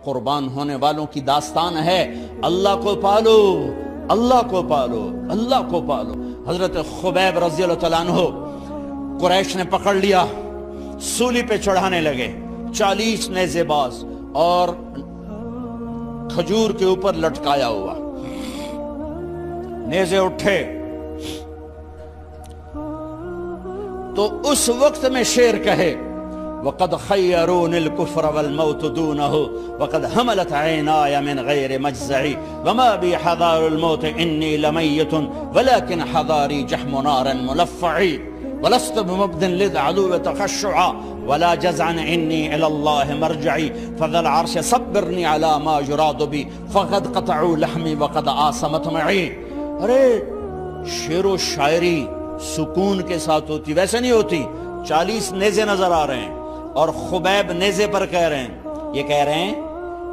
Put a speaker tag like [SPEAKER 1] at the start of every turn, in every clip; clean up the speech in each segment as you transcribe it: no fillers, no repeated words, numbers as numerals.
[SPEAKER 1] قربان ہونے والوں کی داستان ہے، اللہ کو پالو، اللہ کو پالو، اللہ کو پالو۔ حضرت خبیب رضی اللہ تعالیٰ عنہ قریش نے پکڑ لیا، سولی پہ چڑھانے لگے، 40 نیزے باز اور کھجور کے اوپر لٹکایا ہوا، نیزے اٹھے تو اس وقت میں شعر کہے وَقَدْ خَيَّرُونِ الْكُفْرَ وَالْمَوْتُ دُونَهُ وَقَدْ حَمَلَتْ عَيْنَايَ مِنْ غَيْرِ مَجْزَعِ وَمَا بِي حَذَارُ الْمَوْتِ إِنِّي لَمَيِّتٌ وَلَكِنْ حَذَارِي جَحْمُ نَارٍ مُلَفَّعِ وَلَسْتُ بِمُبْدٍ لِلْعَدُوِّ تَخَشُّعًا وَلَا جَزْعًا إِنِّي إِلَى اللَّهِ مَرْجِعِي فَذَا الْعَرْشِ صَبِّرْنِي عَلَى مَا يُرَادُ بِي فَقَدْ قَطَعُوا لَحْمِي وَقَدْ آسَمَتْ مَعِي۔ ارے شعر و شاعری سکون کے ساتھ ہوتی، ویسے نہیں ہوتی۔ 40 نیزے نظر آ رہے ہیں اور خبیب نیزے پر کہہ رہے ہیں، یہ کہہ رہے ہیں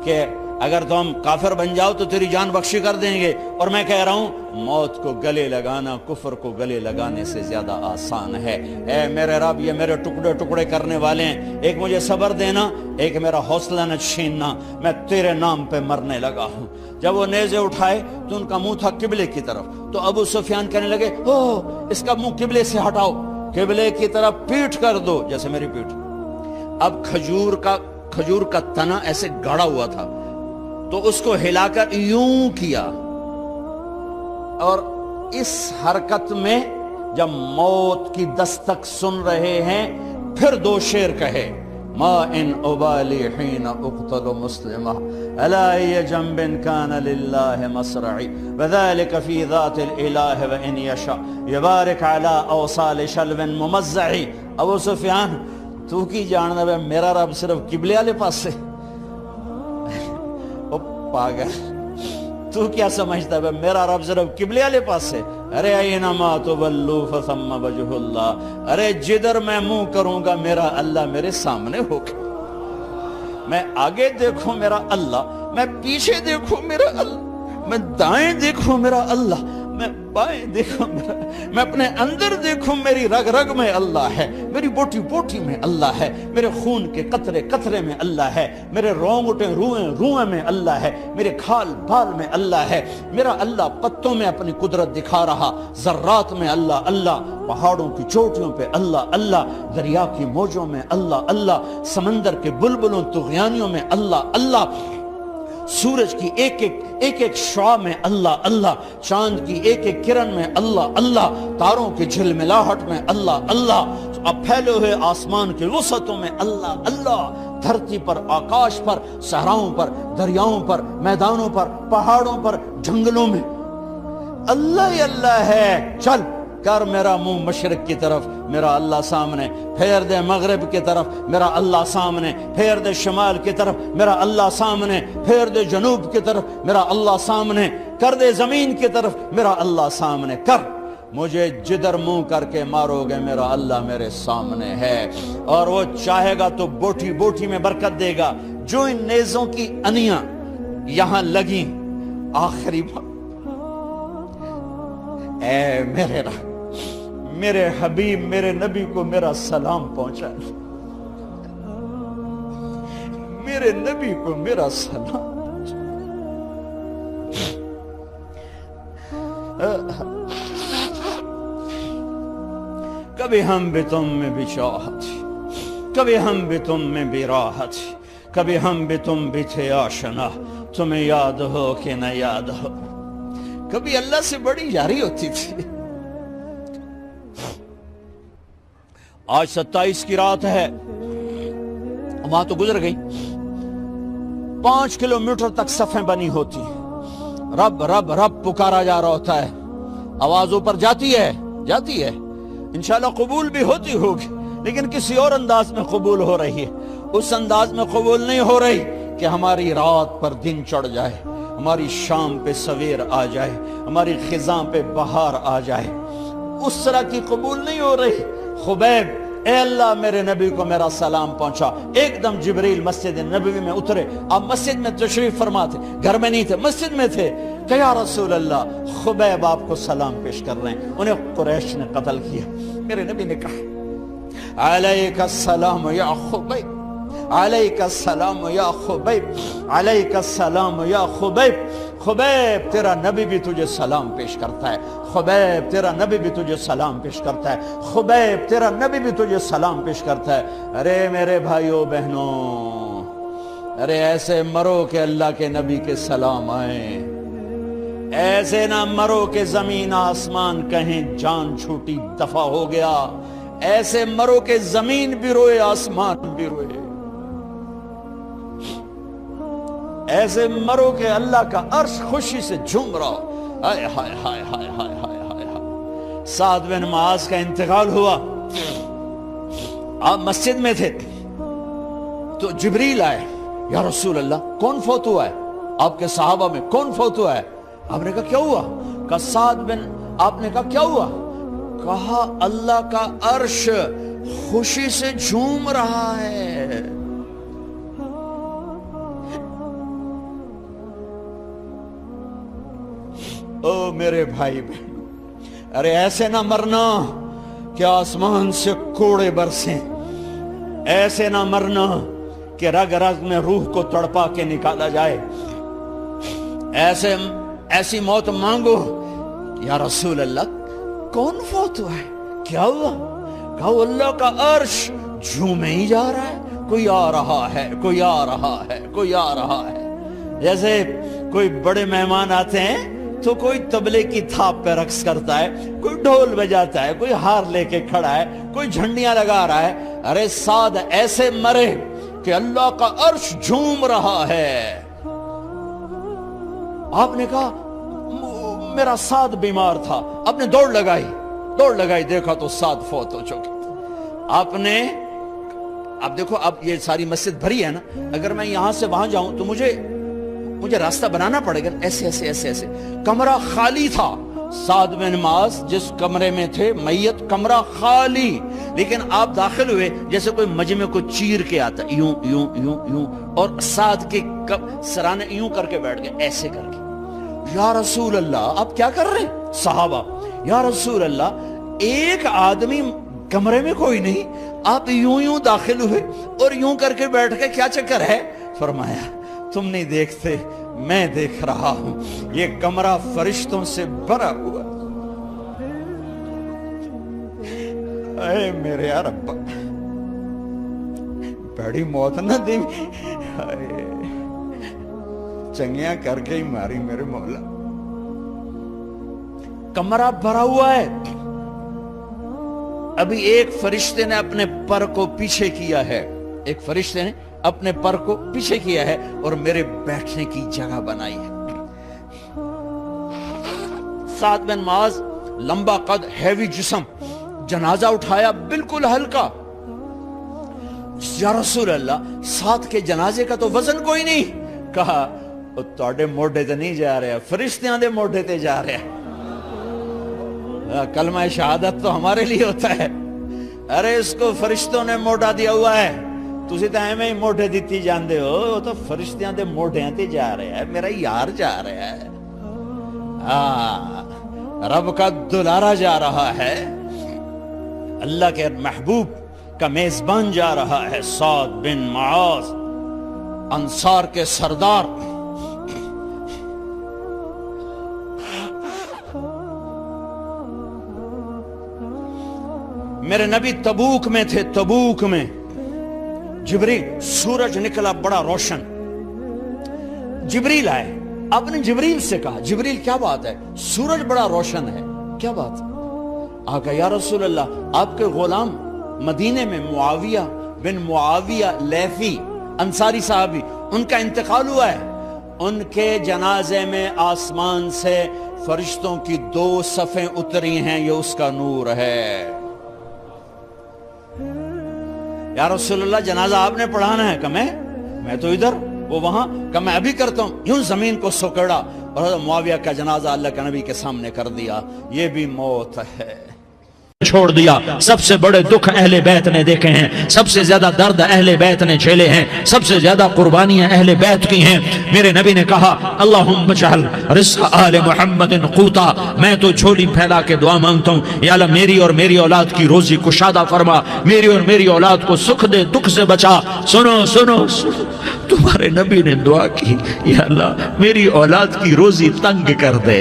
[SPEAKER 1] کہ اگر تم کافر بن جاؤ تو تیری جان بخشی کر دیں گے، اور میں کہہ رہا ہوں موت کو گلے لگانا کفر کو گلے لگانے سے زیادہ آسان ہے۔ اے میرے رب، یہ میرے ٹکڑے ٹکڑے کرنے والے ہیں، ایک مجھے صبر دینا، ایک میرا حوصلہ نہ چھیننا، میں تیرے نام پہ مرنے لگا ہوں۔ جب وہ نیزے اٹھائے تو ان کا منہ تھا قبلے کی طرف، تو ابو سفیان کہنے لگے اس کا منہ قبلے سے ہٹاؤ، قبلے کی طرف پیٹ کر دو، جیسے میری پیٹ۔ اب کھجور کا تنا ایسے گاڑا ہوا تھا تو اس کو ہلا کر یوں کیا، اور اس حرکت میں جب موت کی دستک سن رہے ہیں پھر 2 شعر کہے ما ان ابالی حین اقتل مسلمہ الا ای جنب کان للہ مصرعی وذالک فی ذات الالہ وان یشاء یبارک علی اوصال شلو ممزعی۔ ابو سفیان تو کی جاننا ہے میرا رب صرف قبلے والے پاس سے؟ او پاگل، تو کیا سمجھتا ہے میرا رب صرف قبلے والے پاس سے؟ ارے اینما تولوا فثم وجہ اللہ، ارے جدھر میں منہ کروں گا میرا اللہ میرے سامنے ہوگا۔ میں آگے دیکھوں میرا اللہ، میں پیچھے دیکھوں میرا اللہ، میں دائیں دیکھوں میرا اللہ، میں بائیں دیکھوں میرا، میں اپنے اندر دیکھوں میری رگ رگ میں اللہ ہے، میری بوٹی بوٹی میں اللہ ہے، میرے خون کے قطرے قطرے میں اللہ ہے، میرے رونگٹے روئیں روئیں میں اللہ ہے، میرے کھال بال میں اللہ ہے، میرا اللہ پتوں میں اپنی قدرت دکھا رہا، ذرات میں اللہ اللہ، پہاڑوں کی چوٹیوں پہ اللہ اللہ، دریا کی موجوں میں اللہ اللہ، سمندر کے بلبلوں طغیانیوں میں اللہ اللہ، سورج کی ایک ایک شعاع میں اللہ اللہ، چاند کی ایک ایک کرن میں اللہ اللہ، تاروں کی جھلملاہٹ میں اللہ اللہ، اب پھیلے ہوئے آسمان کے وسعتوں میں اللہ اللہ، دھرتی پر، آکاش پر، صحراؤں پر، دریاؤں پر، میدانوں پر، پہاڑوں پر، جنگلوں میں اللہ ہی اللہ ہے۔ چل کر میرا منہ مشرق کی طرف، میرا اللہ سامنے، پھیر دے مغرب کی طرف، میرا اللہ سامنے، پھیر دے شمال کی طرف، میرا اللہ سامنے، پھیر دے جنوب کی طرف، میرا اللہ سامنے، کر دے زمین کی طرف، میرا اللہ سامنے کر، مجھے جدھر منہ کر کے مارو گے میرا اللہ میرے سامنے ہے، اور وہ چاہے گا تو بوٹی بوٹی میں برکت دے گا۔ جو ان نیزوں کی انیاں یہاں لگیں، آخری بات، اے میرے رب، میرے حبیب میرے نبی کو میرا سلام پہنچا، میرے نبی کو میرا سلام پہنچا۔ کبھی ہم بھی تم میں بھی چاہت، کبھی ہم بھی تم میں بھی راحت، کبھی ہم بھی تم بھی تھے آشنا، تمہیں یاد ہو کہ نہ یاد ہو، کبھی اللہ سے بڑی یاری ہوتی تھی۔ آج 27 کی رات ہے، وہاں تو گزر گئی، 5 کلومیٹر تک صفیں بنی ہوتی، رب رب رب پکارا جا رہا ہوتا ہے، آواز اوپر جاتی ہے انشاءاللہ قبول بھی ہوتی ہوگی، لیکن کسی اور انداز میں قبول ہو رہی ہے، اس انداز میں قبول نہیں ہو رہی کہ ہماری رات پر دن چڑھ جائے، ہماری شام پہ سویر آ جائے، ہماری خزاں پہ بہار آ جائے، اس طرح کی قبول نہیں ہو رہی۔ خبیب، اے اللہ میرے نبی کو میرا سلام پہنچا۔ ایک دم جبریل مسجد نبوی میں اترے، آپ مسجد میں تشریف فرما تھے، گھر میں نہیں تھے، مسجد میں تھے، کہ یا رسول اللہ خبیب آپ کو سلام پیش کر رہے ہیں، انہیں قریش نے قتل کیا۔ میرے نبی نے کہا علیک السلام یا خبیب، علیک السلام یا خبیب، علیک السلام یا خبیب، خبیب تیرا نبی بھی تجھے سلام پیش کرتا ہے، خبیب تیرا نبی بھی تجھے سلام پیش کرتا ہے، خبیب تیرا نبی بھی تجھے سلام پیش کرتا ہے۔ ارے میرے بھائیوں بہنوں، ارے ایسے مرو کہ اللہ کے نبی کے سلام آئیں، ایسے نہ مرو کہ زمین آسمان کہیں جان چھوٹی دفع ہو گیا، ایسے مرو کہ زمین بھی روئے آسمان بھی روئے، ایسے مرو کہ اللہ کا عرش خوشی سے جھوم رہا ہو۔ ہائے ہائے ہائے ہائے ہائے ہائے ہائے ہائے۔ سعد بن معاذ کا انتقال ہوا، آپ مسجد میں تھے تو جبریل آئے، یا رسول اللہ کون فوت ہوا ہے؟ آپ کے صحابہ میں کون فوت ہوا ہے؟ آپ نے کہا کیا ہوا؟ کہا سعد بن، آپ نے کہا کیا ہوا؟ کہا اللہ کا عرش خوشی سے جھوم رہا ہے۔ او میرے بھائی بہن، ارے ایسے نہ مرنا کہ آسمان سے کوڑے برسیں، ایسے نہ مرنا کہ رگ رگ میں روح کو تڑپا کے نکالا جائے، ایسی موت مانگو۔ یا رسول اللہ کون فوت ہوا ہے؟ کیا ہوا؟ کہا اللہ کا عرش جھومے ہی جا رہا ہے، کوئی آ رہا ہے، کوئی آ رہا ہے، کوئی آ رہا ہے۔ جیسے کوئی بڑے مہمان آتے ہیں تو کوئی طبلے کی تھاپ پہ رقص کرتا ہے، کوئی ڈھول بجاتا ہے، کوئی ہار لے کے کھڑا ہے، کوئی جھنڈیاں لگا رہا ہے۔ ارے سعد ایسے مرے کہ اللہ کا عرش جھوم رہا ہے۔ آپ نے کہا میرا سعد بیمار تھا، آپ نے دوڑ لگائی، دیکھا تو سعد فوت ہو چکے۔ آپ دیکھو، اب یہ ساری مسجد بھری ہے نا، اگر میں یہاں سے وہاں جاؤں تو مجھے راستہ بنانا پڑے گا، ایسے۔ کمرہ خالی تھا، سعد بن معاذ جس کمرے میں تھے میت، کمرہ خالی، لیکن آپ داخل ہوئے جیسے کوئی مجمع کو چیر کے آتا، یوں یوں یوں یوں، اور سعد کے سرانے یوں کر کے بیٹھ گئے، ایسے کر کے۔ یا رسول اللہ آپ کیا کر رہے ہیں؟ صحابہ، یا رسول اللہ ایک آدمی کمرے میں کوئی نہیں، آپ یوں داخل ہوئے اور یوں کر کے بیٹھ کے، کیا چکر ہے؟ فرمایا تم نہیں دیکھتے، میں دیکھ رہا ہوں، یہ کمرہ فرشتوں سے بھرا ہوا۔ اے میرے رب، بڑی موت نہ دی، چنگیاں کر کے ہی ماری میرے مولا۔ کمرہ بھرا ہوا ہے، ابھی ایک فرشتے نے اپنے پر کو پیچھے کیا ہے، ایک فرشتے نے اپنے پر کو پیچھے کیا ہے اور میرے بیٹھنے کی جگہ بنائی ہے۔ سعد بن معاذ لمبا قد، ہیوی جسم، جنازہ اٹھایا بالکل ہلکا۔ یا رسول اللہ سعد کے جنازے کا تو وزن کوئی نہیں۔ کہا تواڈے موڈے تے نہیں جا رہا، فرشتیاں دے موڈے تے جا رہا۔ کلمہ شہادت تو ہمارے لیے ہوتا ہے، ارے اس کو فرشتوں نے موڈا دیا ہوا ہے، تسی تو ایویں ہی موڈے دیتی جاندے ہو، وہ تو فرشتیاں دے موڈیاں تے جا رہا ہے، میرا یار جا رہا ہے، رب کا دلارا جا رہا ہے، اللہ کے محبوب کا میزبان جا رہا ہے، سعد بن معاذ انصار کے سردار۔ میرے نبی تبوک میں تھے، تبوک میں جبریل، سورج نکلا بڑا روشن، جبریل آئے، آپ نے جبریل سے کہا جبریل کیا بات ہے، سورج بڑا روشن ہے، کیا بات ہے؟ آقا یا رسول اللہ آپ کے غلام مدینے میں معاویہ بن معاویہ لیثی انصاری صحابی، ان کا انتقال ہوا ہے، ان کے جنازے میں آسمان سے فرشتوں کی 2 صفیں اتری ہیں، یہ اس کا نور ہے۔ یا رسول اللہ جنازہ آپ نے پڑھانا ہے؟ کہ میں تو ادھر، وہ وہاں، کہ میں ابھی کرتا ہوں۔ یوں زمین کو سکڑا اور معاویہ کا جنازہ اللہ کے نبی کے سامنے کر دیا۔ یہ بھی موت ہے۔
[SPEAKER 2] چھوڑ دیا۔ سب سے بڑے دکھ اہل بیت نے دیکھے ہیں، سب سے زیادہ درد اہل بیت نے جھیلے ہیں، سب سے زیادہ قربانیاں اہل بیت کی ہیں۔ میرے نبی نے کہا اللہم اجعل رزق آل محمد قوتا، میں تو جھولی پھیلا کے دعا مانگتا ہوں، یا اللہ میری اور میری اولاد کی روزی کشادہ فرما، میری اور میری اولاد کو سکھ دے، دکھ سے بچا۔ سنو سنو سنو، تمہارے نبی نے دعا کی، یا اللہ میری اولاد کی روزی تنگ کر دے،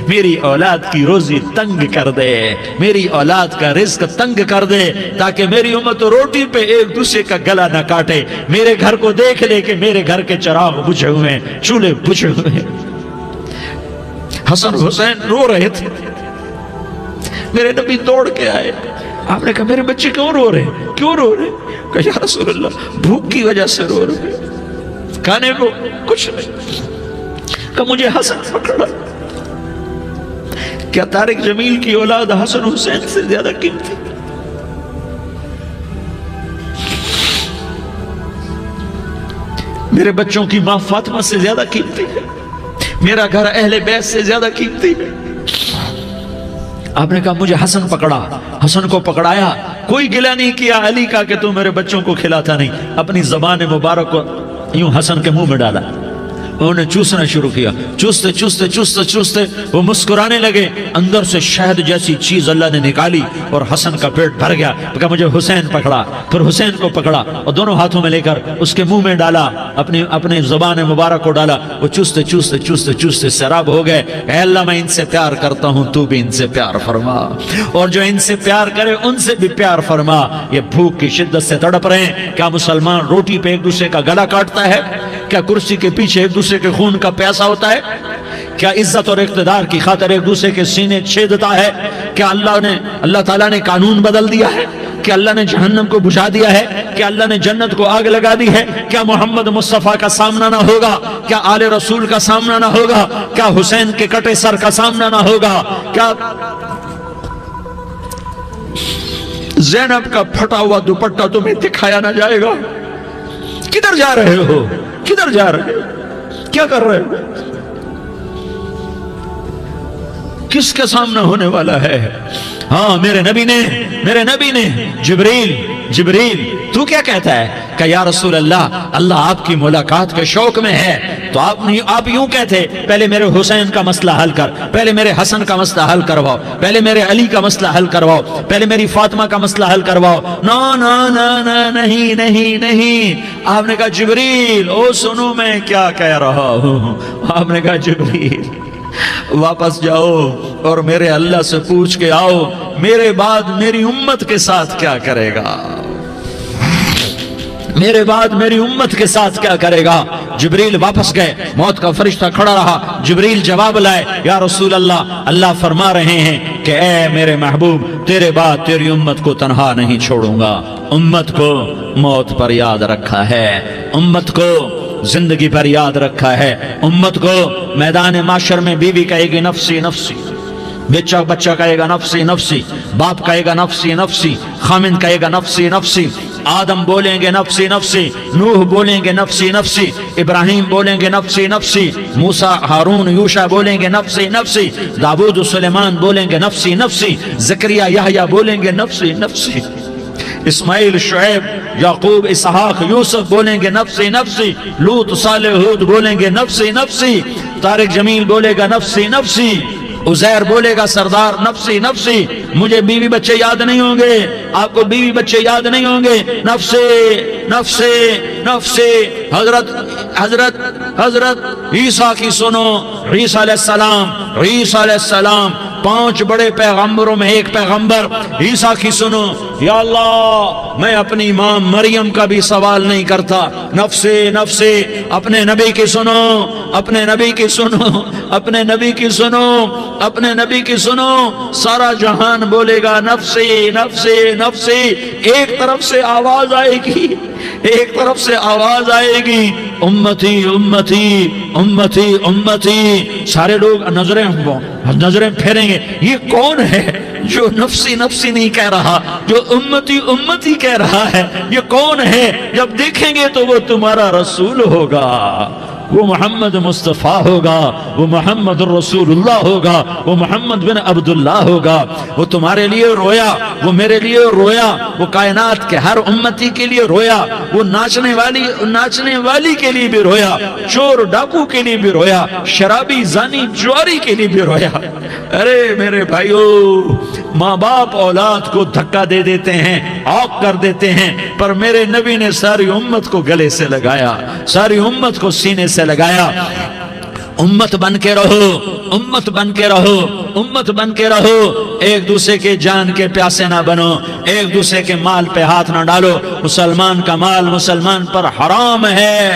[SPEAKER 2] میری اولاد کی روزی تنگ کر دے، میری اولاد کا رزق تنگ کر دے، تاکہ میری امت روٹی پہ ایک دوسرے کا گلا نہ کاٹے، میرے گھر کو دیکھ لے کہ میرے گھر کے چراغ بجھے ہوئے ہیں، چولہے بجھے ہوئے ہیں۔ حسن حسین رو رہے تھے، میرے نبی دوڑ کے آئے، آپ نے کہا میرے بچے کیوں رو رہے ہیں، کیوں رو رہے ہیں؟ کہا یا رسول اللہ بھوک کی وجہ سے رو رہے ہیں، کھانے کو کچھ نہیں۔ کہا مجھے حسن پکڑا۔ کیا طارق جمیل کی اولاد حسن حسین سے زیادہ قیمتی؟ میرے بچوں کی ماں فاطمہ سے زیادہ قیمتی ہے، میرا گھر اہل بیت سے زیادہ قیمتی ہے۔ آپ نے کہا مجھے حسن پکڑا، حسن کو پکڑایا، کوئی گلہ نہیں کیا علی کا کہ تو میرے بچوں کو کھلاتا نہیں، اپنی زبان مبارک کو یوں حسن کے منہ میں ڈالا، انہوں نے چوسنا شروع کیا، چوستے چوستے چوستے چوستے وہ مسکرانے لگے، اندر سے شہد جیسی چیز اللہ نے نکالی اور حسن کا پیٹ بھر گیا۔ کہا مجھے حسین پکڑا، پھر حسین کو پکڑا اور دونوں ہاتھوں میں لے کر اس کے منہ میں ڈالا، اپنی زبان مبارک کو ڈالا، وہ چوستے چوستے چوستے چوستے سیراب ہو گئے۔ اے اللہ میں ان سے پیار کرتا ہوں، تو بھی ان سے پیار فرما، اور جو ان سے پیار کرے ان سے بھی پیار فرما۔ یہ بھوک کی شدت سے تڑپ رہے ہیں، کیا مسلمان روٹی پہ ایک دوسرے کا گلا کاٹتا ہے؟ کیا کرسی کے پیچھے ایک دوسرے کے خون کا پیاسا ہوتا ہے؟ کیا عزت اور اقتدار کی خاطر ایک دوسرے کے سینے چھیدتا ہے؟ کیا اللہ تعالیٰ نے قانون بدل دیا ہے؟ کیا اللہ نے جہنم کو بجھا دیا ہے؟ کیا اللہ نے جنت کو آگ لگا دی ہے؟ کیا محمد مصطفیٰ کا سامنا نہ ہوگا؟ کیا آل رسول کا سامنا نہ ہوگا؟ کیا حسین کے کٹے سر کا سامنا نہ ہوگا؟ کیا زینب کا پھٹا ہوا دوپٹہ تمہیں دکھایا نہ جائے گا؟ کدھر جا رہے ہو؟ کدھر جا رہے ہو؟ کیا کر رہے ہو؟ کس کے سامنے ہونے والا ہے؟ ہاں میرے نبی نے جبریل تو کیا کہتا ہے؟ کہ یا رسول اللہ آپ کی ملاقات کے شوق میں ہے، تو آپ یوں کہتے پہلے میرے حسین کا مسئلہ حل کر، پہلے میرے حسن کا مسئلہ حل کرواؤ، پہلے میرے علی کا مسئلہ حل کرواؤ، پہلے میری فاطمہ کا مسئلہ حل کرواؤ۔ نہیں۔ آپ نے کہا جبریل او سنو میں کیا کہہ رہا ہوں۔ آپ نے کہا جبریل واپس جاؤ اور میرے اللہ سے پوچھ کے آؤ میرے بعد میری امت کے ساتھ کیا کرے گا، میرے بعد میری امت کے ساتھ کیا کرے گا۔ جبریل واپس گئے، موت کا فرشتہ کھڑا رہا، جبریل جواب لائے، یا رسول اللہ فرما رہے ہیں کہ اے میرے محبوب تیرے بعد تیری امت کو تنہا نہیں چھوڑوں گا، امت کو موت پر یاد رکھا ہے، امت کو زندگی پر یاد رکھا ہے، امت کو میدان معاشر میں بیوی کہے گی نفسی نفسی، بچہ کہے گا نفسی نفسی، باپ کہے گا نفسی نفسی، خامن کہے گا نفسی نفسی، آدم بولیں گے نفسی نفسی، نوح بولیں گے نفسی نفسی، ابراہیم بولیں گے نفسی نفسی، موسیٰ ہارون یوشع بولیں گے نفسی نفسی، داؤد سلیمان بولیں گے نفسی نفسی، زکریا یحییٰ بولیں گے نفسی نفسی، اسماعیل شعیب یعقوب اسحاق یوسف بولیں گے نفسی نفسی، لوط صالح ہود بولیں گے نفسی نفسی، طارق جمیل بولے گا نفسی نفسی، عزیر بولے گا سردار نفسی نفسی، مجھے بیوی بچے یاد نہیں ہوں گے، آپ کو بیوی بچے یاد نہیں ہوں گے، نفسی نفسی نفسی۔ حضرت عیسیٰ کی سنو، عیسیٰ علیہ السلام 5 بڑے پیغمبروں میں ایک پیغمبر عیسیٰ کی سنو، یا اللہ میں اپنی ماں مریم کا بھی سوال نہیں کرتا، نفسی نفسی، اپنے نبی کی سنو، اپنے نبی کی سنو، اپنے نبی کی سنو، اپنے نبی کی سنو، سارا جہان بولے گا نفسی نفسی نفسی، ایک طرف سے آواز آئے گی، ایک طرف سے آواز آئے گی امتی امتی امتی امتی، سارے لوگ نظریں پھیریں گے، یہ کون ہے جو نفسی نفسی نہیں کہہ رہا، جو امتی امتی کہہ رہا ہے، یہ کون ہے؟ جب دیکھیں گے تو وہ تمہارا رسول ہوگا، وہ محمد مصطفیٰ ہوگا، وہ محمد رسول اللہ ہوگا، وہ محمد بن عبداللہ ہوگا۔ وہ تمہارے لیے رویا، وہ میرے لیے رویا، وہ کائنات کے ہر امتی کے لیے رویا، وہ ناچنے والی کے لیے بھی رویا، چور ڈاکو کے لیے بھی رویا، شرابی زانی جواری کے لیے بھی رویا۔ ارے میرے بھائیو، ماں باپ اولاد کو دھکا دے دیتے ہیں، عوق کر دیتے ہیں، پر میرے نبی نے ساری امت کو گلے سے لگایا، ساری امت کو سینے سے لگایا۔ امت بن کے رہو، امت بن کے رہو، امت بن کے رہو، ایک دوسرے کے جان کے پیاسے نہ بنو، ایک دوسرے کے مال پہ ہاتھ نہ ڈالو۔ مسلمان کا مال مسلمان پر حرام ہے۔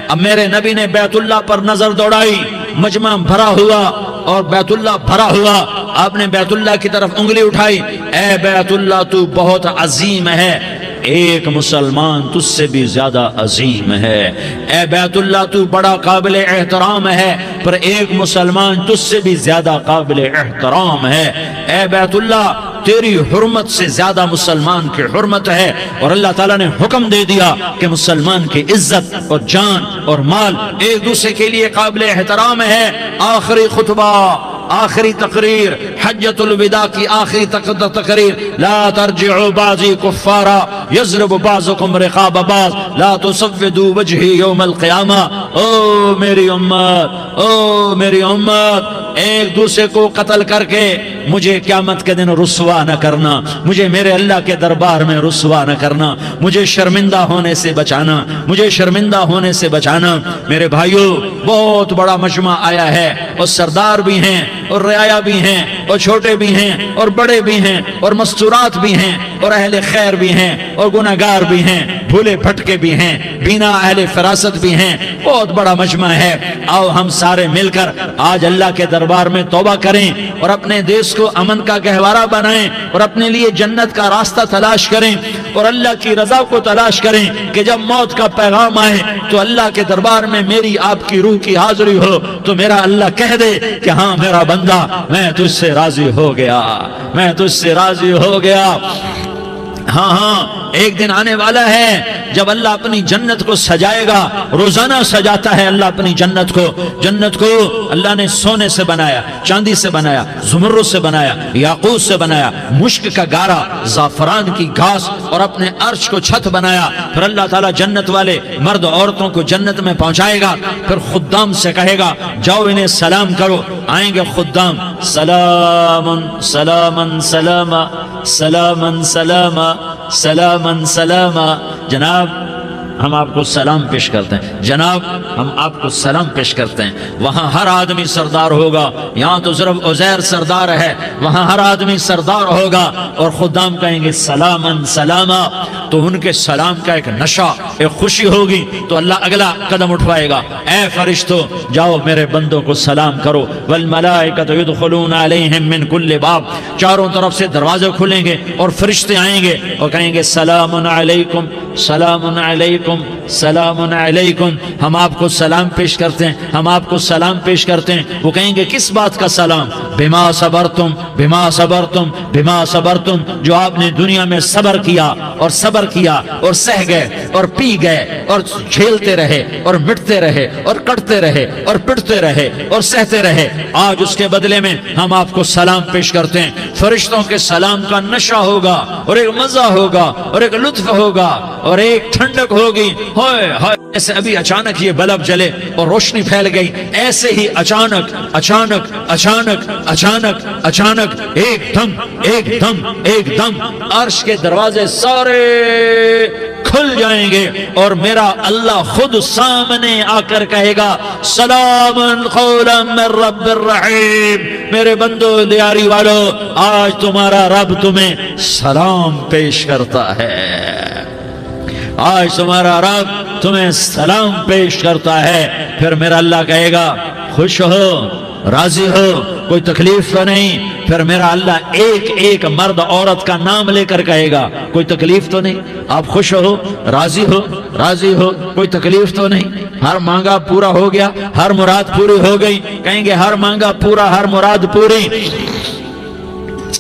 [SPEAKER 2] اب میرے نبی نے بیت اللہ پر نظر دوڑائی، مجمع بھرا ہوا اور بیت اللہ بھرا ہوا، آپ نے بیت اللہ کی طرف انگلی اٹھائی، اے بیت اللہ تو بہت عظیم ہے، ایک مسلمان تجھ سے بھی زیادہ عظیم ہے۔ اے بیت اللہ تو بڑا قابل احترام ہے، پر ایک مسلمان تجھ سے بھی زیادہ قابل احترام ہے۔ اے بیت اللہ تیری حرمت سے زیادہ مسلمان کی حرمت ہے، اور اللہ تعالیٰ نے حکم دے دیا کہ مسلمان کی عزت اور جان اور مال ایک دوسرے کے لیے قابل احترام ہے۔ آخری خطبہ، آخری تقریر، حجۃ الوداع کی آخری تقریر، لا ترجعوا بعضی کفارا یضرب بعضکم رقاب بعض لا تسودوا وجہی یوم القیامہ۔ او میری امت، او میری امت، ایک دوسرے کو قتل کر کے مجھے قیامت کے دن رسوا نہ کرنا، مجھے میرے اللہ کے دربار میں رسوا نہ کرنا، مجھے شرمندہ ہونے سے بچانا، مجھے شرمندہ ہونے سے بچانا۔ میرے بھائیو، بہت بڑا مجمع آیا ہے، اور سردار بھی ہیں اور رعایا بھی ہیں اور چھوٹے بھی ہیں اور بڑے بھی ہیں اور مستورات بھی ہیں اور اہل خیر بھی ہیں اور گناہگار بھی ہیں، بھولے بھٹکے بھی ہیں، بینا اہل فراست بھی ہیں، بہت بڑا مجمع ہے۔ آؤ ہم سارے مل کر آج اللہ کے دربار میں توبہ کریں اور اپنے دیش کو امن کا گہوارہ بنائیں اور اپنے لیے جنت کا راستہ تلاش کریں اور اللہ کی رضا کو تلاش کریں کہ جب موت کا پیغام آئے تو اللہ کے دربار میں میری آپ کی روح کی حاضری ہو تو میرا اللہ کہہ دے کہ ہاں میرا بندہ، میں تجھ سے راضی ہو گیا، میں تجھ سے راضی ہو گیا۔ ہاں ہاں، ایک دن آنے والا ہے جب اللہ اپنی جنت کو سجائے گا، روزانہ سجاتا ہے اللہ اپنی جنت کو۔ جنت کو اللہ نے سونے سے بنایا، چاندی سے بنایا، زمرد سے بنایا، یاقوت سے بنایا، مشک کا گارا، زعفران کی گھاس اور اپنے عرش کو چھت بنایا۔ پھر اللہ تعالیٰ جنت والے مرد عورتوں کو جنت میں پہنچائے گا، پھر خدام سے کہے گا جاؤ انہیں سلام کرو۔ آئیں گے خدام، سلام سلام سلام سلام سلام سلام سلام۔ جناب ہم آپ کو سلام پیش کرتے ہیں، جناب ہم آپ کو سلام پیش کرتے ہیں۔ وہاں ہر آدمی سردار ہوگا، یہاں تو صرف عزیر سردار ہے، وہاں ہر آدمی سردار ہوگا، اور خدام کہیں گے سلامن سلاما، تو ان کے سلام کا ایک نشہ، ایک خوشی ہوگی، تو اللہ اگلا قدم اٹھوائے گا، اے فرشتو جاؤ میرے بندوں کو سلام کرو۔ والملائکۃ یدخلون علیہم من کل باب، چاروں طرف سے دروازے کھلیں گے اور فرشتے آئیں گے اور کہیں گے سلام علیکم سلام علیکم سلام علیکم، ہم آپ کو سلام پیش کرتے ہیں، ہم آپ کو سلام پیش کرتے ہیں۔ وہ کہیں گے کس بات کا سلام؟ بما صبرتم بما صبرتم بما صبرتم، جو آپ نے دنیا میں صبر کیا اور صبر کیا اور سہ گئے اور پی گئے اور جھیلتے رہے اور مٹتے رہے اور کٹتے رہے اور پٹتے رہے اور سہتے رہے، آج اس کے بدلے میں ہم آپ کو سلام پیش کرتے ہیں۔ فرشتوں کے سلام کا نشہ ہوگا اور ایک مزہ ہوگا اور ایک لطف ہوگا اور ایک ٹھنڈک ہوگی۔ ہوئے ہوئے، ایسے ابھی اچانک یہ بلب جلے اور روشنی پھیل گئی، ایسے ہی اچانک اچانک اچانک اچانک اچانک ایک دم ایک دم ایک دم عرش کے دروازے سارے کھل جائیں گے اور میرا اللہ خود سامنے آ کر کہے گا سلام قولا من رب الرحیم۔ میرے بندو دیاری والو، آج تمہارا رب تمہیں سلام پیش کرتا ہے، آج تمہارا رب تمہیں سلام پیش کرتا ہے۔ پھر میرا اللہ کہے گا خوش ہو، راضی ہو، کوئی تکلیف تو نہیں؟ پھر میرا اللہ ایک ایک مرد عورت کا نام لے کر کہے گا کوئی تکلیف تو نہیں؟ آپ خوش ہو، راضی ہو، راضی ہو، کوئی تکلیف تو نہیں؟ ہر مانگا پورا ہو گیا، ہر مراد پوری ہو گئی؟ کہیں گے ہر مانگا پورا، ہر مراد پوری۔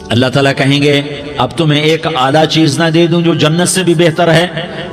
[SPEAKER 2] اللہ تعالیٰ کہیں گے اب تمہیں ایک اعلیٰ چیز نہ دے دوں جو جنت سے بھی بہتر ہے؟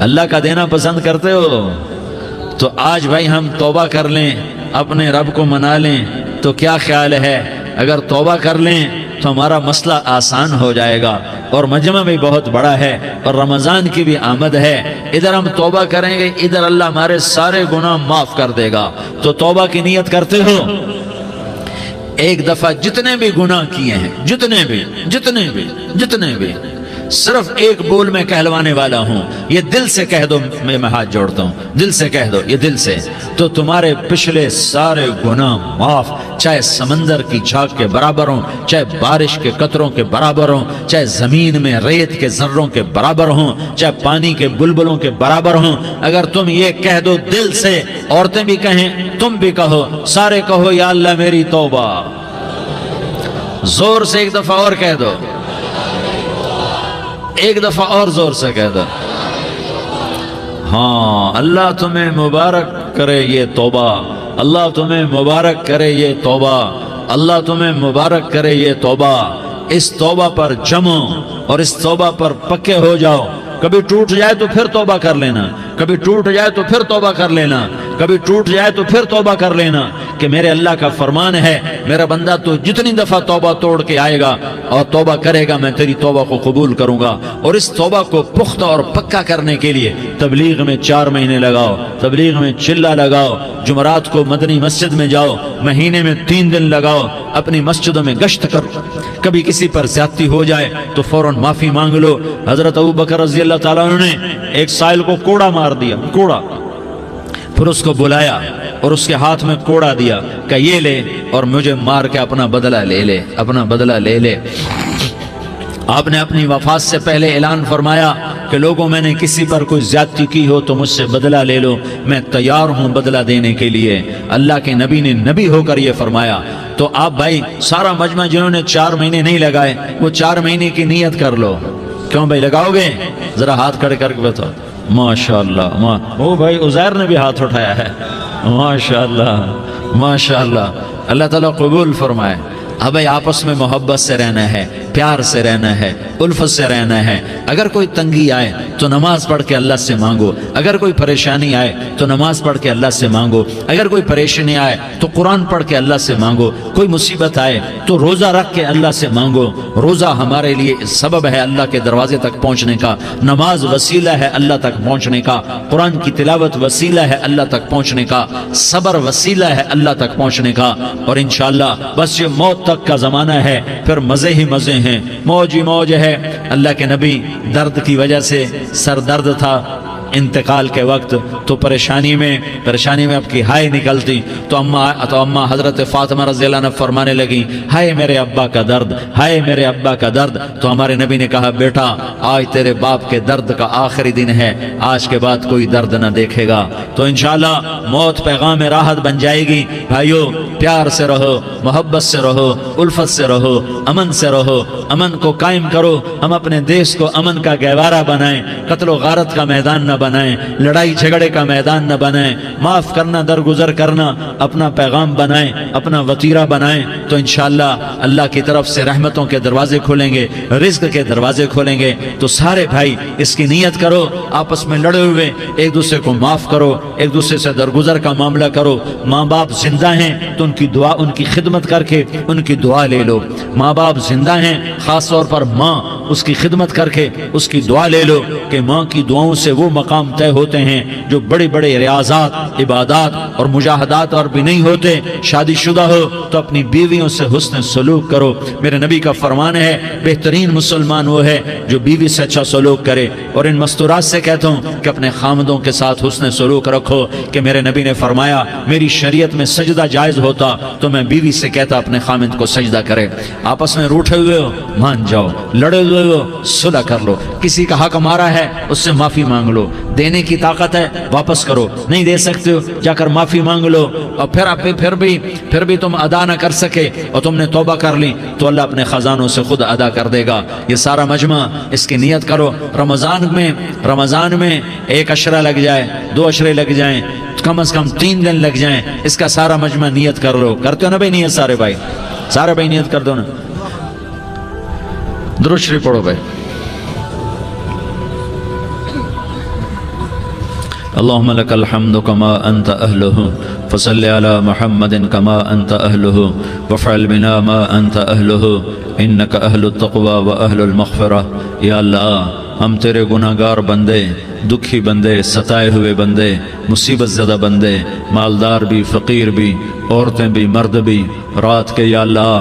[SPEAKER 2] اللہ کا دینا پسند کرتے ہو؟ تو آج بھائی ہم توبہ کر لیں، اپنے رب کو منا لیں، تو کیا خیال ہے اگر توبہ کر لیں تو ہمارا مسئلہ آسان ہو جائے گا، اور مجمع بھی بہت بڑا ہے اور رمضان کی بھی آمد ہے، ادھر ہم توبہ کریں گے، ادھر اللہ ہمارے سارے گناہ معاف کر دے گا۔ تو توبہ کی نیت کرتے ہو؟ ایک دفعہ جتنے بھی گناہ کیے ہیں، جتنے بھی صرف ایک بول میں کہلوانے والا ہوں، یہ دل سے کہہ دو، میں ہاتھ جوڑتا ہوں، دل سے کہہ دو، یہ دل سے، تو تمہارے پچھلے سارے گناہ معاف، چاہے سمندر کی جھاگ کے برابر ہوں، چاہے بارش کے قطروں کے برابر ہوں، چاہے زمین میں ریت کے ذروں کے برابر ہوں، چاہے پانی کے بلبلوں کے برابر ہوں۔ اگر تم یہ کہہ دو دل سے، عورتیں بھی کہیں، تم بھی کہو، سارے کہو یا اللہ میری توبہ، زور سے ایک دفعہ اور کہہ دو، ایک دفعہ اور زور سے کہہ دو۔ ہاں، اللہ تمہیں مبارک کرے یہ توبہ، اللہ تمہیں مبارک کرے یہ توبہ، اللہ تمہیں مبارک کرے یہ توبہ۔ اس توبہ پر جمو اور اس توبہ پر پکے ہو جاؤ۔ کبھی ٹوٹ جائے تو پھر توبہ کر لینا، کبھی ٹوٹ جائے تو پھر توبہ کر لینا، کبھی ٹوٹ جائے تو پھر توبہ کر لینا، کہ میرے اللہ کا فرمان ہے، میرا بندہ تو جتنی دفعہ توبہ توڑ کے آئے گا اور توبہ کرے گا، میں تیری توبہ کو قبول کروں گا۔ اور اس توبہ کو پختہ اور پکا کرنے کے لیے تبلیغ میں 4 مہینے لگاؤ، تبلیغ میں چلہ لگاؤ، جمعرات کو مدنی مسجد میں جاؤ، مہینے میں 3 دن لگاؤ، اپنی مسجدوں میں گشت کرو، کبھی کسی پر زیادتی ہو جائے تو فوراً معافی مانگ لو۔ حضرت ابوبکر رضی اللہ تعالیٰ عنہ نے ایک سائل کو کوڑا مار دیا، کوڑا، پھر اس کو بلایا اور اس کے ہاتھ میں کوڑا دیا کہ یہ لے اور مجھے مار کے اپنا بدلہ لے لے، اپنا بدلہ لے لے۔ آپ نے اپنی وفات سے پہلے اعلان فرمایا کہ لوگوں میں نے کسی پر کوئی زیادتی کی ہو تو مجھ سے بدلہ لے لو، میں تیار ہوں بدلہ دینے کے لیے۔ اللہ کے نبی نے نبی ہو کر یہ فرمایا۔ تو آپ بھائی سارا مجمع جنہوں نے 4 مہینے نہیں لگائے، وہ 4 مہینے کی نیت کر لو۔ کیوں بھائی لگاؤ گے؟ ذرا ہاتھ کھڑے کر کے بتاؤ۔ ماشاءاللہ، وہ بھائی عزیر نے بھی ہاتھ اٹھایا ہے، ماشاءاللہ ماشاءاللہ، اللہ تعالیٰ قبول فرمائے۔ اب آپس میں محبت سے رہنا ہے، پیار سے رہنا ہے، الفت سے رہنا ہے۔ اگر کوئی تنگی آئے تو نماز پڑھ کے اللہ سے مانگو، اگر کوئی پریشانی آئے تو نماز پڑھ کے اللہ سے مانگو، اگر کوئی پریشانی آئے تو قرآن پڑھ کے اللہ سے مانگو، کوئی مصیبت آئے تو روزہ رکھ کے اللہ سے مانگو۔ روزہ ہمارے لیے سبب ہے اللہ کے دروازے تک پہنچنے کا، نماز وسیلہ ہے اللہ تک پہنچنے کا، قرآن کی تلاوت وسیلہ ہے اللہ تک پہنچنے کا، صبر وسیلہ ہے اللہ تک پہنچنے کا۔ اور انشاءاللہ بس یہ موت تک کا زمانہ ہے، پھر مزے ہی مزے ہیں، موج ہی موج ہے۔ اللہ کے نبی درد کی وجہ سے سر درد تھا انتقال کے وقت، تو پریشانی میں اب کی ہائے نکلتی تو اماں حضرت فاطمہ رضی اللہ عنہ فرمانے لگی، ہائے میرے ابا کا درد، ہائے میرے ابا کا درد۔ تو ہمارے نبی نے کہا، بیٹا آج تیرے باپ کے درد کا آخری دن ہے، آج کے بعد کوئی درد نہ دیکھے گا۔ تو انشاءاللہ موت پیغام راحت بن جائے گی۔ بھائیو پیار سے رہو، محبت سے رہو، الفت سے رہو، امن سے رہو، امن کو قائم کرو۔ ہم اپنے دیش کو امن کا گہوارہ بنائیں، قتل و غارت کا میدان نہ بنائیں، لڑائی جھگڑے کا میدان نہ بنائیں، معاف کرنا درگزر کرنا اپنا پیغام بنائیں، اپنا وتیرہ بنائیں۔ تو انشاءاللہ اللہ کی طرف سے رحمتوں کے دروازے کھولیں گے، رزق کے دروازے کھولیں گے۔ تو سارے بھائی اس کی نیت کرو، آپس میں لڑے ہوئے ایک دوسرے کو معاف کرو، ایک دوسرے سے درگزر کا معاملہ کرو۔ ماں باپ زندہ ہیں تو ان کی دعا، ان کی خدمت کر کے ان کی دعا لے لو۔ ماں باپ زندہ ہیں، خاص طور پر ماں، اس کی خدمت کر کے اس کی دعا لے لو، کہ ماں کی دعاؤں سے وہ مقام طے ہوتے ہیں جو بڑے بڑے ریاضات، عبادات اور مجاہدات اور بھی نہیں ہوتے۔ شادی شدہ ہو تو اپنی بیویوں سے حسن سلوک کرو۔ میرے نبی کا فرمان ہے، بہترین مسلمان وہ ہے جو بیوی سے اچھا سلوک کرے۔ اور ان مستورات سے کہتا ہوں کہ اپنے خامدوں کے ساتھ حسن سلوک رکھو، کہ میرے نبی نے فرمایا میری شریعت میں سجدہ جائز ہوتا تو میں بیوی سے کہتا اپنے خامد کو سجدہ کرے۔ آپس میں روٹھے ہوئے ہو مان جاؤ، لڑے ہوئے ہو صلح کر لو، کسی کا حق مارا ہے اس سے معافی مانگ لو، دینے کی طاقت ہے واپس کرو، نہیں دے سکتے ہو جا کر معافی مانگ لو۔ اور پھر بھی تم ادا نہ کر سکے اور تم نے توبہ کر لی تو اللہ اپنے خزانوں سے خود ادا کر دے گا۔ یہ سارا مجمع اس کی نیت کرو۔ رمضان میں 1 عشرہ لگ جائے، 2 عشرے لگ جائیں، کم از کم 3 دن لگ جائیں، اس کا سارا مجمع نیت کر لو۔ کرتے ہو نا بھائی نیت؟ سارے بھائی نیت کر دو نا۔ درود شریف پڑھو بھائی۔ اللهم لك الحمد كما أنت أهله فصل على محمد كما أنت أهله وافعل بنا ما أنت أهله إنك أهل التقوى وأهل المغفرة. یا اللہ ہم تیرے گناہگار بندے، دکھی بندے، ستائے ہوئے بندے، مصیبت زدہ بندے، مالدار بھی، فقیر بھی، عورتیں بھی، مرد بھی، رات کے یا اللہ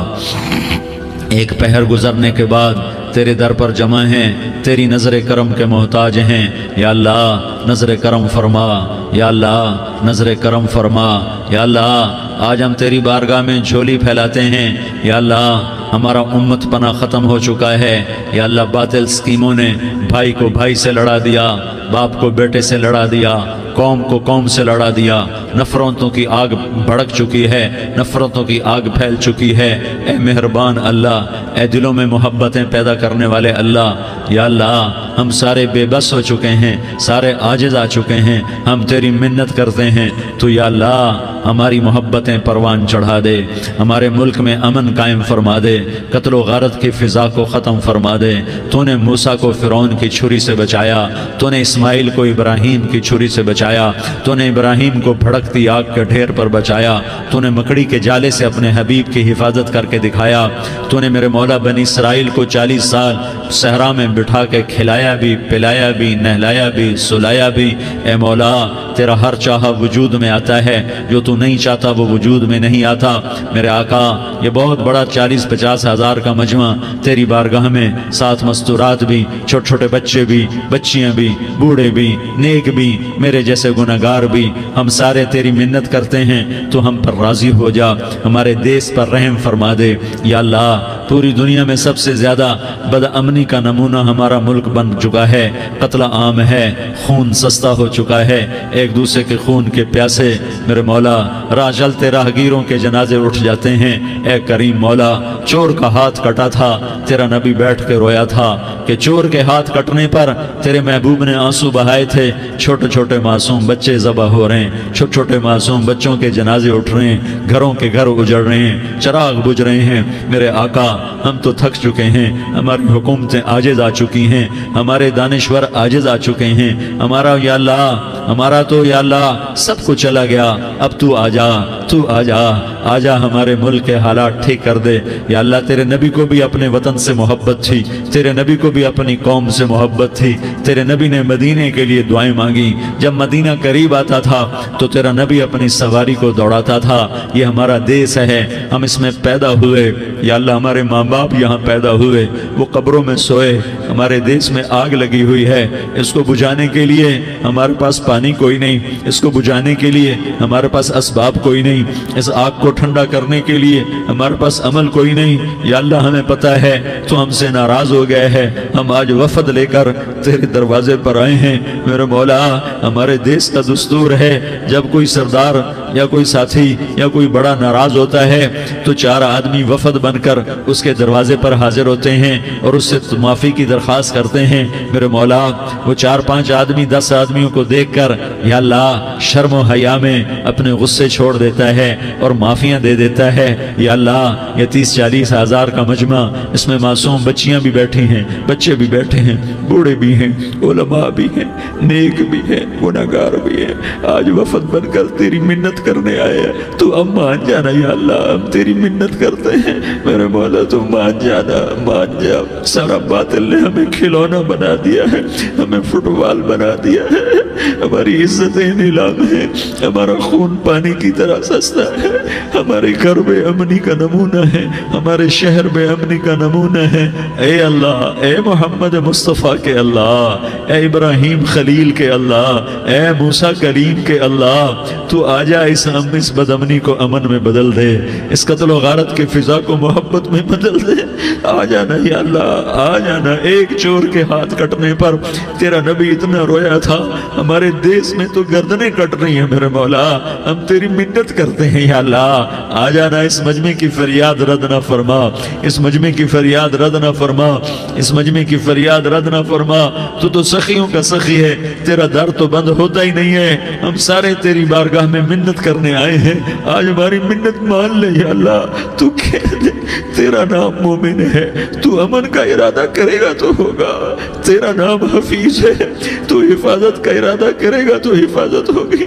[SPEAKER 2] ایک پہر گزرنے کے بعد تیرے در پر جمع ہیں، تیری نظر کرم کے محتاج ہیں. یا اللہ نظر کرم فرما، یا اللہ نظر کرم فرما. یا اللہ آج ہم تیری بارگاہ میں جھولی پھیلاتے ہیں. یا اللہ ہمارا امت پناہ ختم ہو چکا ہے. یا اللہ باطل سکیموں نے بھائی کو بھائی سے لڑا دیا، باپ کو بیٹے سے لڑا دیا، قوم کو قوم سے لڑا دیا. نفرتوں کی آگ بھڑک چکی ہے، نفرتوں کی آگ پھیل چکی ہے. اے مہربان اللہ، اے دلوں میں محبتیں پیدا کرنے والے اللہ، یا اللہ ہم سارے بے بس ہو چکے ہیں، سارے عاجز آ چکے ہیں. ہم تیری منت کرتے ہیں تو یا اللہ ہماری محبتیں پروان چڑھا دے، ہمارے ملک میں امن قائم فرما دے، قتل و غارت کی فضا کو ختم فرما دے. تو نے موسیٰ کو فرعون کی چھری سے بچایا، تو نے اسماعیل کو ابراہیم کی چھری سے بچایا، تو نے ابراہیم کو بھڑکتی آگ کے ڈھیر پر بچایا، تو نے مکڑی کے جالے سے اپنے حبیب کی حفاظت کر کے دکھایا. تو نے میرے مولا بنی اسرائیل کو 40 سال صحرا میں بٹھا کے کھلایا بھی، پلایا بھی، نہلایا بھی، سلایا بھی. اے مولا تیرا ہر چاہا وجود میں آتا ہے، جو تو نہیں چاہتا وہ وجود میں نہیں آتا. میرے آقا یہ بہت بڑا 40-50 ہزار کا مجمع تیری بارگاہ میں، 7 مستورات بھی، چھوٹے چھوٹے بچے بھی، بچیاں بھی، بوڑھے بھی، نیک بھی، میرے جیسے گناہگار بھی، ہم سارے تیری منت کرتے ہیں تو ہم پر راضی ہو جا، ہمارے دیس پر رحم فرما دے. یا اللہ پوری دنیا میں سب سے زیادہ بد امنی کا نمونہ ہمارا ملک بن چکا ہے. قتل عام ہے، خون سستا ہو چکا ہے، ایک دوسرے کے خون کے پیاسے. میرے مولا راہ چلتے راہگیروں کے جنازے اٹھ جاتے ہیں. اے کریم مولا چور کا ہاتھ کٹا تھا، تیرا نبی بیٹھ کے رویا تھا کہ چور کے ہاتھ کٹنے پر تیرے محبوب نے آنسو بہائے تھے. چھوٹے چھوٹے معصوم بچے ذبح ہو رہے ہیں، چھوٹے چھوٹے معصوم بچوں کے جنازے اٹھ رہے ہیں، گھروں کے گھر اجڑ رہے ہیں، چراغ بجھ رہے ہیں. میرے آقا ہم تو تھک چکے ہیں، ہماری حکومتیں عاجز آ چکی ہیں، ہمارے دانشور عاجز آ چکے ہیں. ہمارا یا اللہ ہمارا تو یا اللہ سب کچھ چلا گیا. اب تو آ جا، تو آ جا، آ جا ہمارے ملک کے حالات ٹھیک کر دے. یا اللہ تیرے نبی کو بھی اپنے وطن سے محبت تھی، تیرے نبی کو بھی اپنی قوم سے محبت تھی. تیرے نبی نے مدینے کے لیے دعائیں مانگی. جب مدینہ قریب آتا تھا تو تیرا نبی اپنی سواری کو دوڑاتا تھا. یہ ہمارا دیس ہے، ہم اس میں پیدا ہوئے. یا اللہ ہمارے ماں باپ یہاں پیدا ہوئے، وہ قبروں میں سوئے. ہمارے دیس میں آگ لگی ہوئی ہے، اس کو بجھانے کے لیے ہمارے پاس پانی کوئی نہیں، اس کو بجھانے کے لیے ہمارے پاس اسباب کوئی نہیں، اس آگ کو ٹھنڈا کرنے کے لیے ہمارے پاس عمل کوئی نہیں. یا اللہ ہمیں پتہ ہے تو ہم سے ناراض ہو گئے ہیں. ہم آج وفد لے کر تیرے دروازے پر آئے ہیں. میرے مولا ہمارے دیس کا دستور ہے جب کوئی سردار یا کوئی ساتھی یا کوئی بڑا ناراض ہوتا ہے تو 4 آدمی وفد بن کر اس کے دروازے پر حاضر ہوتے ہیں اور اس سے معافی کی درخواست کرتے ہیں. میرے مولا وہ 4-5 آدمی 10 آدمیوں کو دیکھ کر یا اللہ شرم و حیا میں اپنے غصے چھوڑ دیتا ہے اور معافیاں دے دیتا ہے. یا اللہ یہ 30-40 ہزار کا مجمع، اس میں معصوم بچیاں بھی بیٹھی ہیں، بچے بھی بیٹھے ہیں، بوڑھے بھی ہیں، علماء بھی ہیں، نیک بھی ہیں، گناہگار بھی ہیں. آج وفد بن کر تیری منت کرنے آئے ہیں، تو اب مان جانا. یا اللہ ہم تیری منت کرتے ہیں، میرے مولا تو مان جانا، مان جا. سارا باطل نے ہمیں کھلونا بنا دیا ہے، ہمیں فٹ بال بنا دیا ہے، ہماری عزتیں نیلام ہیں، ہمارا خون پانی کی طرح سستا ہے، ہمارے گھر بے امنی کا نمونہ ہے، ہمارے شہر بے امنی کا نمونہ ہے. اے اللہ، اے محمد مصطفیٰ کے اللہ، اے ابراہیم خلیل کے اللہ، اے موسیٰ کریم کے اللہ، تو آ جا اس بد امنی کو امن میں بدل دے، اس قتل و غارت کی فضا کو محبت میں بدل دے. آ جانا یا اللہ، آ جانا. ایک چور کے ہاتھ کٹنے پر تیرا نبی اتنا رویا تھا، ہمارے دیس میں تو گردنیں کٹ رہی ہیں. میرے مولا ہم تیری منت کرتے ہیں. یا اللہ آ جانا، اس مجمع کی فریاد رد نہ فرما، اس مجمع کی فریاد رد نہ فرما، اس مجمع کی فریاد رد نہ فرما. تو سخیوں کا سخی ہے، تیرا در تو بند ہوتا ہی نہیں ہے. ہم سارے تیری بارگاہ میں منت منت کرنے آئے ہیں، آج ہماری منت مان لے یا اللہ۔ تو کہہ دے تیرا نام مومن ہے، تو امن کا ارادہ کرے گا تو ہوگا، تیرا نام حفیظ ہے، تو حفاظت کا ارادہ کرے گا تو حفاظت ہوگی،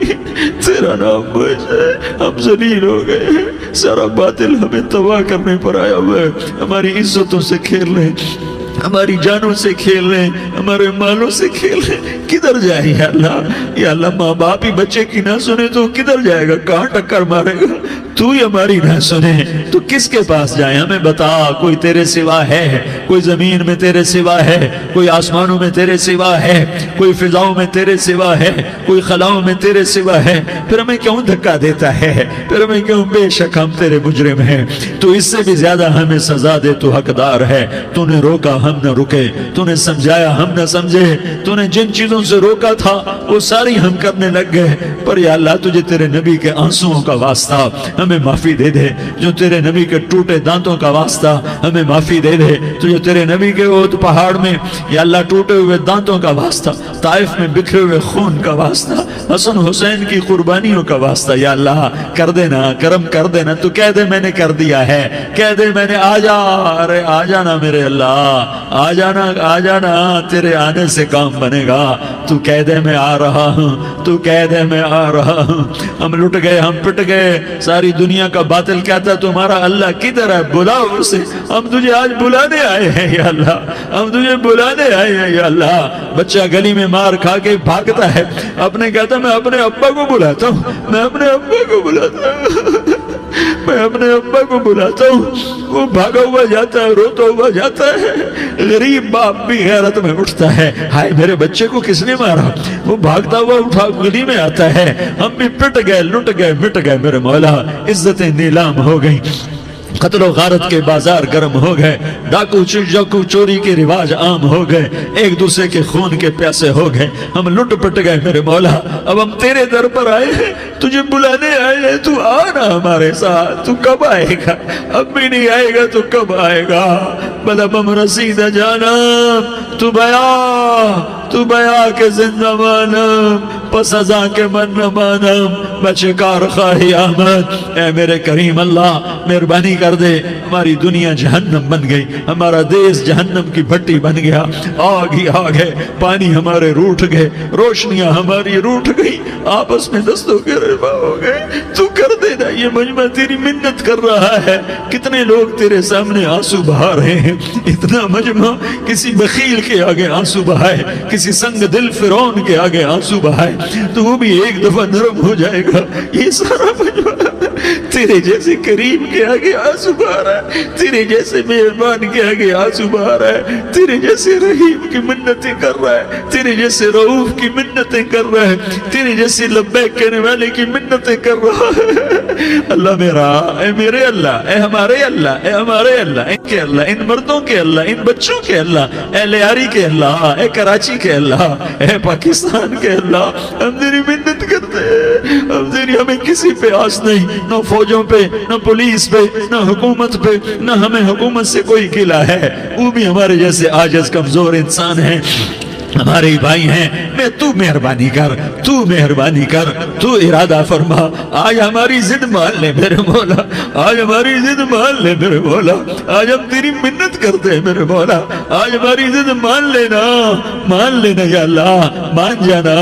[SPEAKER 2] تیرا نام موج ہے۔ ہم ذلیل ہو گئے ہیں، سارا باطل ہمیں تباہ کرنے پر آیا ہوا ہے، ہماری عزتوں سے کھیل رہے ہیں، ہماری جانوں سے کھیل رہے ہیں، ہمارے مالوں سے کھیل رہے ہیں۔ کدھر جائے یا اللہ؟ یا اللہ ماں باپ ہی بچے کی نہ سنے تو کدھر جائے گا؟ کہاں ٹکر مارے گا؟ تو ہی ہماری نہ سنے تو کس کے پاس جائیں؟ ہمیں بتا، کوئی تیرے سوا ہے؟ کوئی زمین میں تیرے سوا ہے؟ کوئی آسمانوں میں تیرے سوا ہے؟ کوئی فضاؤں میں تیرے سوا ہے؟ کوئی خلاؤں میں تیرے سوا ہے؟ پھر ہمیں کیوں دھکا دیتا ہے؟ پھر ہمیں کیوں؟ بے شک ہم تیرے مجرم ہیں، تو اس سے بھی زیادہ ہمیں سزا دے، تو حقدار ہے۔ تو نے روکا ہم نہ رکے، تو نے سمجھایا ہم نہ سمجھے، تو نے جن چیزوں سے روکا تھا وہ ساری ہم کرنے لگ گئے، پر یا اللہ تجھے تیرے نبی کے آنسوؤں کا واسطہ ہمیں معافی دے دے، جو تیرے نبی کے ٹوٹے دانتوں کا واسطہ ہمیں معافی دے دے، تجھے تیرے نبی کے احد پہاڑ میں یا اللہ ٹوٹے ہوئے دانتوں کا واسطہ، طائف میں بکھرے ہوئے خون کا واسطہ، حسن حسین کی قربانیوں کا واسطہ یا اللہ کر دینا، کرم کر دینا۔ تو کہہ دے میں نے کر دیا ہے، کہہ دے میں نے، آ جا، ارے آ جانا میرے اللہ، آ جانا، آ جانا، تیرے آنے سے کام بنے گا۔ تو کہہ دے میں آ رہا ہوں، تو کہہ دے میں آ رہا ہوں۔ ہم لٹ گئے، ہم پٹ گئے، ساری دنیا کا باطل کہتا تمہارا اللہ کدھر ہے؟ بلاؤ اسے، ہم تجھے آج بلانے آئے ہیں یا اللہ، ہم تجھے بلانے آئے ہیں یا اللہ۔ بچہ گلی میں مار کھا کے بھاگتا ہے، اپنے کہتا میں اپنے ابا کو بلاتا ہوں، میں اپنے ابا کو بلاتا ہوں، میں اپنے ابا کو بلاتا ہوں، وہ بھاگا ہوا جاتا ہے، روتا ہوا جاتا ہے۔ غریب باپ بھی غیرت میں اٹھتا ہے، ہائے میرے بچے کو کس نے مارا؟ وہ بھاگتا ہوا اٹھا گلی میں آتا ہے، ہم بھی پٹ گئے، لٹ گئے، مٹ گئے میرے مولا، عزتیں نیلام ہو گئی، قتل و غارت کے بازار گرم ہو گئے، ڈاکو چوری کے رواج عام ہو گئے، ایک دوسرے کے خون کے پیاسے ہو گئے، ہم لٹ پٹ گئے میرے مولا۔ اب ہم تیرے در پر آئے ہیں، تجھے بلانے آئے ہیں، تو آنا ہمارے ساتھ۔ تو کب آئے گا؟ اب بھی نہیں آئے گا تو کب آئے گا؟ بلبم رسید جانم تو بیا کے زندہ مانم، پس ازاں کے من نہ مانم، بچے کار خواہی آمد۔ اے میرے کریم اللہ مہربانی کر دے، ہماری دنیا جہنم بن گئی، ہمارا دیس جہنم کی بھٹی بن گیا، آگ ہی آگ ہے، پانی ہمارے روٹھ گئے، روشنیاں ہماری روٹھ گئی، آپس میں دستوں کے رفا ہو گئے۔ تو کر دینا، یہ مجمع تیری منت کر رہا ہے۔ کتنے لوگ تیرے سامنے آنسو بہا رہے ہیں، اتنا مجمع کسی بخیل کے آگے آنسو بہائے، کسی سنگ دل فرعون کے آگے آنسو بہائے تو وہ بھی ایک دفعہ نرم ہو جائے گا۔ یہ سارا مجمع تیرے جیسے کریم کے آگے آنسو بہا رہا ہے، تیرے جیسے مہربان کے آگے آنسو بہا رہا ہے، تیرے جیسے رحیم کی منتیں کر رہا ہے، تیرے جیسے رؤوف کی منتیں کر رہا ہے، تیرے جیسے لبیک کہنے والے کی منتیں کر رہا ہے۔ اللہ میرا، اے میرے اللہ، اے ہمارے اللہ، اے ہمارے اللہ، ان کے اللہ، ان مردوں کے اللہ، ان بچوں کے اللہ، اے لیاری کے اللہ، اے کراچی کے اللہ، اے پاکستان کے اللہ، ہم تیری منت کرتے ہیں، ہمیں کسی پہ آس نہیں، نہ فوجوں پہ، نہ پولیس پہ، نہ حکومت پہ، نہ ہمیں حکومت سے کوئی گلہ ہے، وہ بھی ہمارے جیسے عاجز کمزور انسان ہیں، ہمارے بھائی ہیں۔ میں تو مہربانی کر، تو مہربانی کر، تو ارادہ فرما، آج ہماری ضد مان لے میرے مولا، آج ہماری ضد مان لے میرے مولا، آج ہم تیری منت کرتے ہیں میرے مولا، آج ہماری ضد مان لینا، مان لینا یا اللہ، مان جانا۔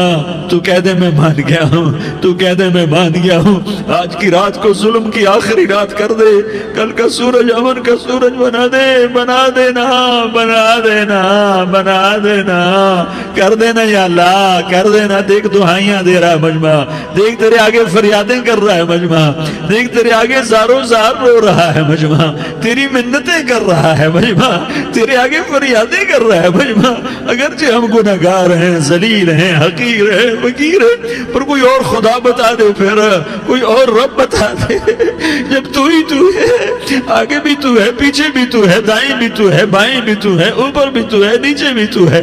[SPEAKER 2] تو کہہ دے میں مان گیا ہوں، تو کہہ دے میں مان گیا ہوں۔ آج کی رات کو ظلم کی آخری رات کر دے، کل کا سورج امن کا سورج بنا دے، بنا دینا، بنا دینا، بنا دینا، کر دینا یا اللہ، کر دینا۔ دیکھ دعائیاں دے رہا ہے مجمع، دیکھ تیرے آگے فریادیں کر رہا ہے مجمع، دیکھ تیرے آگے زاروں زار رو رہا ہے مجمع، تیری منتیں کر رہا ہے مجمع، تیرے آگے فریادیں کر رہا ہے مجمع۔ اگرچہ ہم گناہگار ہیں، ذلیل ہیں، حقیر ہیں، فقیر ہیں، پر کوئی اور خدا بتا دے، پھر کوئی اور رب بتا دے۔ جب تو ہی تو ہے، آگے بھی تو ہے، پیچھے بھی تو ہے، دائیں بھی تو ہے، بائیں بھی تو ہے، اوپر بھی تو ہے، نیچے بھی تو ہے،